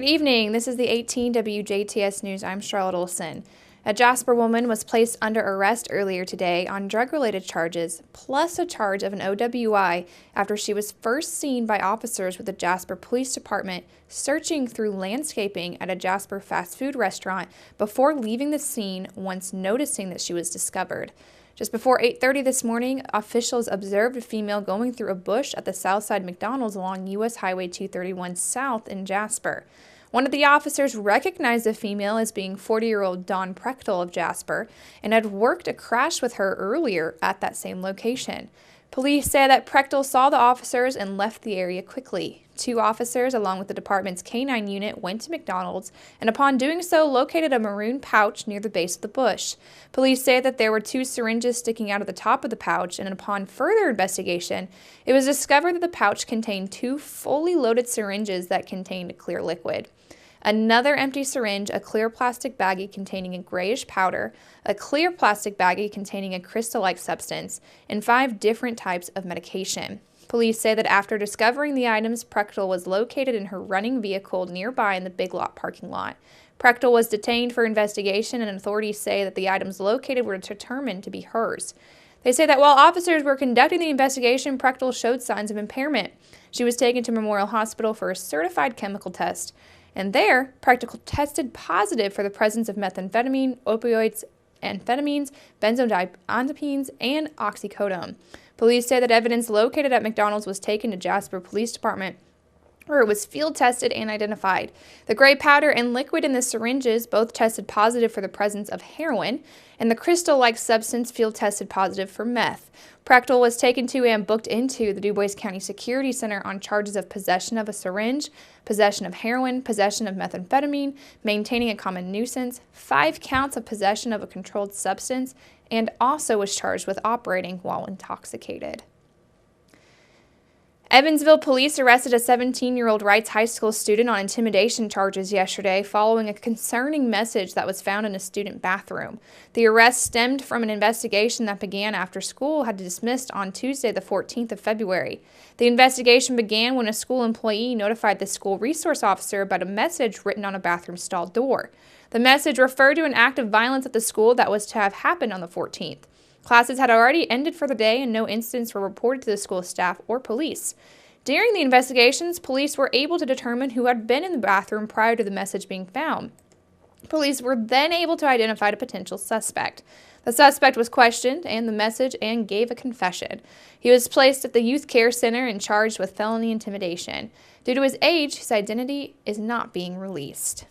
Good evening. This is the 18 WJTS News. I'm Charlotte Olson. A Jasper woman was placed under arrest earlier today on drug-related charges, plus a charge of an OWI after she was first seen by officers with the Jasper Police Department searching through landscaping at a Jasper fast food restaurant before leaving the scene once noticing that she was discovered. Just before 8:30 this morning, officials observed a female going through a bush at the Southside McDonald's along U.S. Highway 231 South in Jasper. One of the officers recognized the female as being 40-year-old Dawn Prechtel of Jasper and had worked a crash with her earlier at that same location. Police say that Prechtel saw the officers and left the area quickly. Two officers, along with the department's K-9 unit, went to McDonald's and upon doing so located a maroon pouch near the base of the bush. Police say that there were two syringes sticking out of the top of the pouch, and upon further investigation, it was discovered that the pouch contained two fully loaded syringes that contained a clear liquid. Another empty syringe, a clear plastic baggie containing a grayish powder, a clear plastic baggie containing a crystal-like substance, and 5 different types of medication. Police say that after discovering the items, Prechtel was located in her running vehicle nearby in the Big Lot parking lot. Prechtel was detained for investigation, and authorities say that the items located were determined to be hers. They say that while officers were conducting the investigation, Prechtel showed signs of impairment. She was taken to Memorial Hospital for a certified chemical test. And there, Prechtel tested positive for the presence of methamphetamine, opioids, amphetamines, benzodiazepines, and oxycodone. Police say that evidence located at McDonald's was taken to Jasper Police Department, where it was field tested and identified. The gray powder and liquid in the syringes both tested positive for the presence of heroin, and the crystal-like substance field tested positive for meth. Prechtel was taken to and booked into the DuBois County Security Center on charges of possession of a syringe, possession of heroin, possession of methamphetamine, maintaining a common nuisance, 5 counts of possession of a controlled substance, and also was charged with operating while intoxicated. Evansville police arrested a 17-year-old Wrights High School student on intimidation charges yesterday following a concerning message that was found in a student bathroom. The arrest stemmed from an investigation that began after school had dismissed on Tuesday, the 14th of February. The investigation began when a school employee notified the school resource officer about a message written on a bathroom stall door. The message referred to an act of violence at the school that was to have happened on the 14th. Classes had already ended for the day and no incidents were reported to the school staff or police. During the investigations, police were able to determine who had been in the bathroom prior to the message being found. Police were then able to identify a potential suspect. The suspect was questioned and the message and gave a confession. He was placed at the Youth Care Center and charged with felony intimidation. Due to his age, his identity is not being released.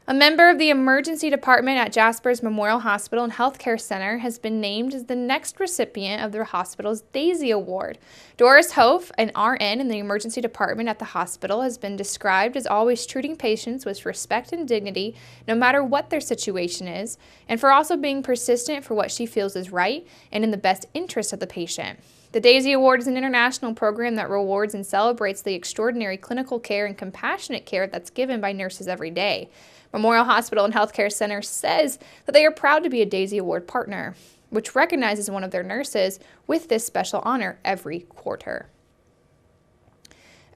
A member of the emergency department at Jasper's Memorial Hospital and Healthcare Center has been named as the next recipient of the hospital's Daisy Award. Doris Hof, an RN in the emergency department at the hospital, has been described as always treating patients with respect and dignity, no matter what their situation is, and for also being persistent for what she feels is right and in the best interest of the patient. The Daisy Award is an international program that rewards and celebrates the extraordinary clinical care and compassionate care that's given by nurses every day. Memorial Hospital and Healthcare Center says that they are proud to be a Daisy Award partner, which recognizes one of their nurses with this special honor every quarter.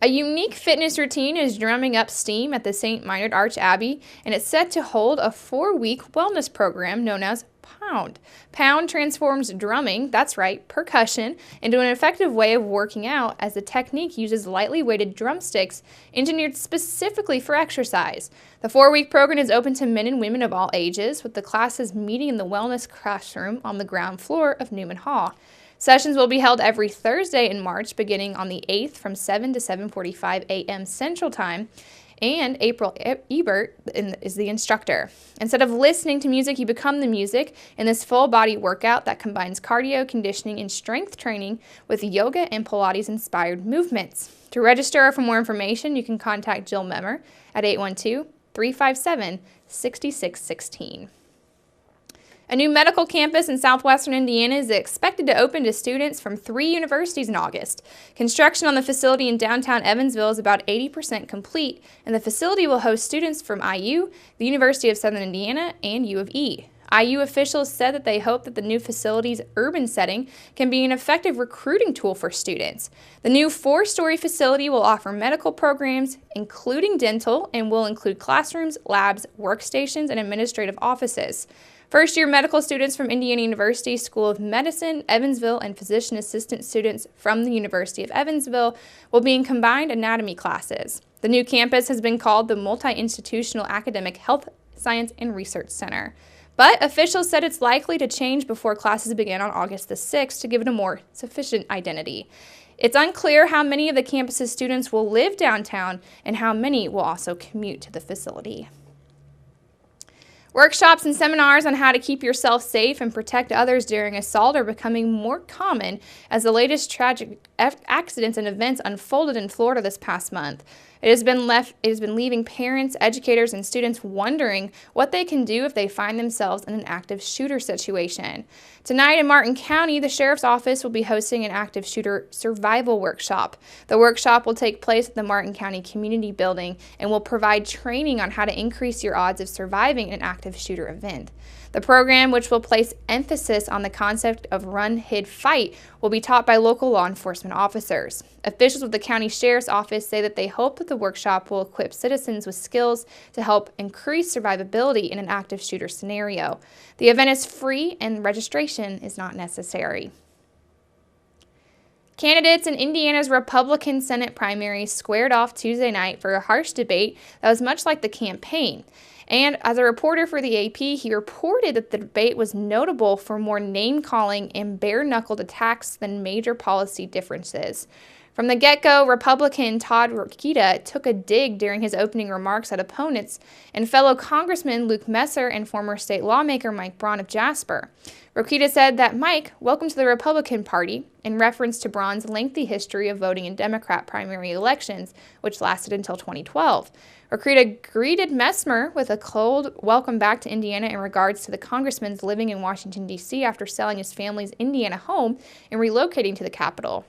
A unique fitness routine is drumming up steam at the St. Minard Arch Abbey, and it's set to hold a 4-week wellness program known as Pound. Pound transforms drumming, that's right, percussion, into an effective way of working out as the technique uses lightly weighted drumsticks engineered specifically for exercise. The 4-week program is open to men and women of all ages, with the classes meeting in the wellness classroom on the ground floor of Newman Hall. Sessions will be held every Thursday in March, beginning on the 8th from 7 to 7:45 a.m. Central Time, and April Ebert is the instructor. Instead of listening to music, you become the music in this full-body workout that combines cardio, conditioning, and strength training with yoga and Pilates-inspired movements. To register or for more information, you can contact Jill Memmer at 812-357-6616. A new medical campus in southwestern Indiana is expected to open to students from 3 universities in August. Construction on the facility in downtown Evansville is about 80% complete, and the facility will host students from IU, the University of Southern Indiana, and U of E. IU officials said that they hope that the new facility's urban setting can be an effective recruiting tool for students. The new 4-story facility will offer medical programs, including dental, and will include classrooms, labs, workstations, and administrative offices. First-year medical students from Indiana University School of Medicine, Evansville, and physician assistant students from the University of Evansville will be in combined anatomy classes. The new campus has been called the Multi-Institutional Academic Health, Science, and Research Center. But officials said it's likely to change before classes begin on August the 6th to give it a more sufficient identity. It's unclear how many of the campus's students will live downtown and how many will also commute to the facility. Workshops and seminars on how to keep yourself safe and protect others during assault are becoming more common as the latest tragic accidents and events unfolded in Florida this past month. It has been leaving parents, educators, and students wondering what they can do if they find themselves in an active shooter situation. Tonight in Martin County, the Sheriff's Office will be hosting an active shooter survival workshop. The workshop will take place at the Martin County Community Building and will provide training on how to increase your odds of surviving an active shooter event. The program, which will place emphasis on the concept of run, hid, fight, will be taught by local law enforcement officers. Officials with the County Sheriff's Office say that they hope that the workshop will equip citizens with skills to help increase survivability in an active shooter scenario. The event is free and registration is not necessary. Candidates in Indiana's Republican Senate primary squared off Tuesday night for a harsh debate that was much like the campaign. And as a reporter for the AP, he reported that the debate was notable for more name-calling and bare-knuckled attacks than major policy differences. From the get-go, Republican Todd Rokita took a dig during his opening remarks at opponents and fellow Congressman Luke Messer and former state lawmaker Mike Braun of Jasper. Rokita said that Mike, welcome to the Republican Party, in reference to Braun's lengthy history of voting in Democrat primary elections, which lasted until 2012. Rokita greeted Mesmer with a cold welcome back to Indiana in regards to the congressman's living in Washington, D.C. after selling his family's Indiana home and relocating to the capital.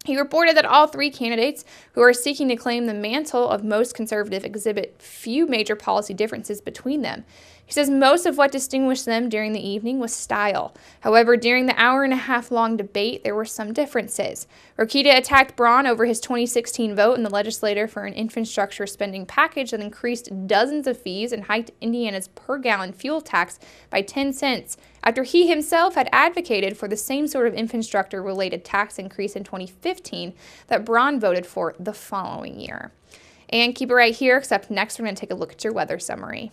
He reported that all 3 candidates who are seeking to claim the mantle of most conservative exhibit few major policy differences between them. He says most of what distinguished them during the evening was style. However, during the hour-and-a-half-long debate, there were some differences. Rokita attacked Braun over his 2016 vote in the legislature for an infrastructure spending package that increased dozens of fees and hiked Indiana's per-gallon fuel tax by 10 cents, after he himself had advocated for the same sort of infrastructure-related tax increase in 2015 that Braun voted for the following year. And keep it right here, except next we're going to take a look at your weather summary.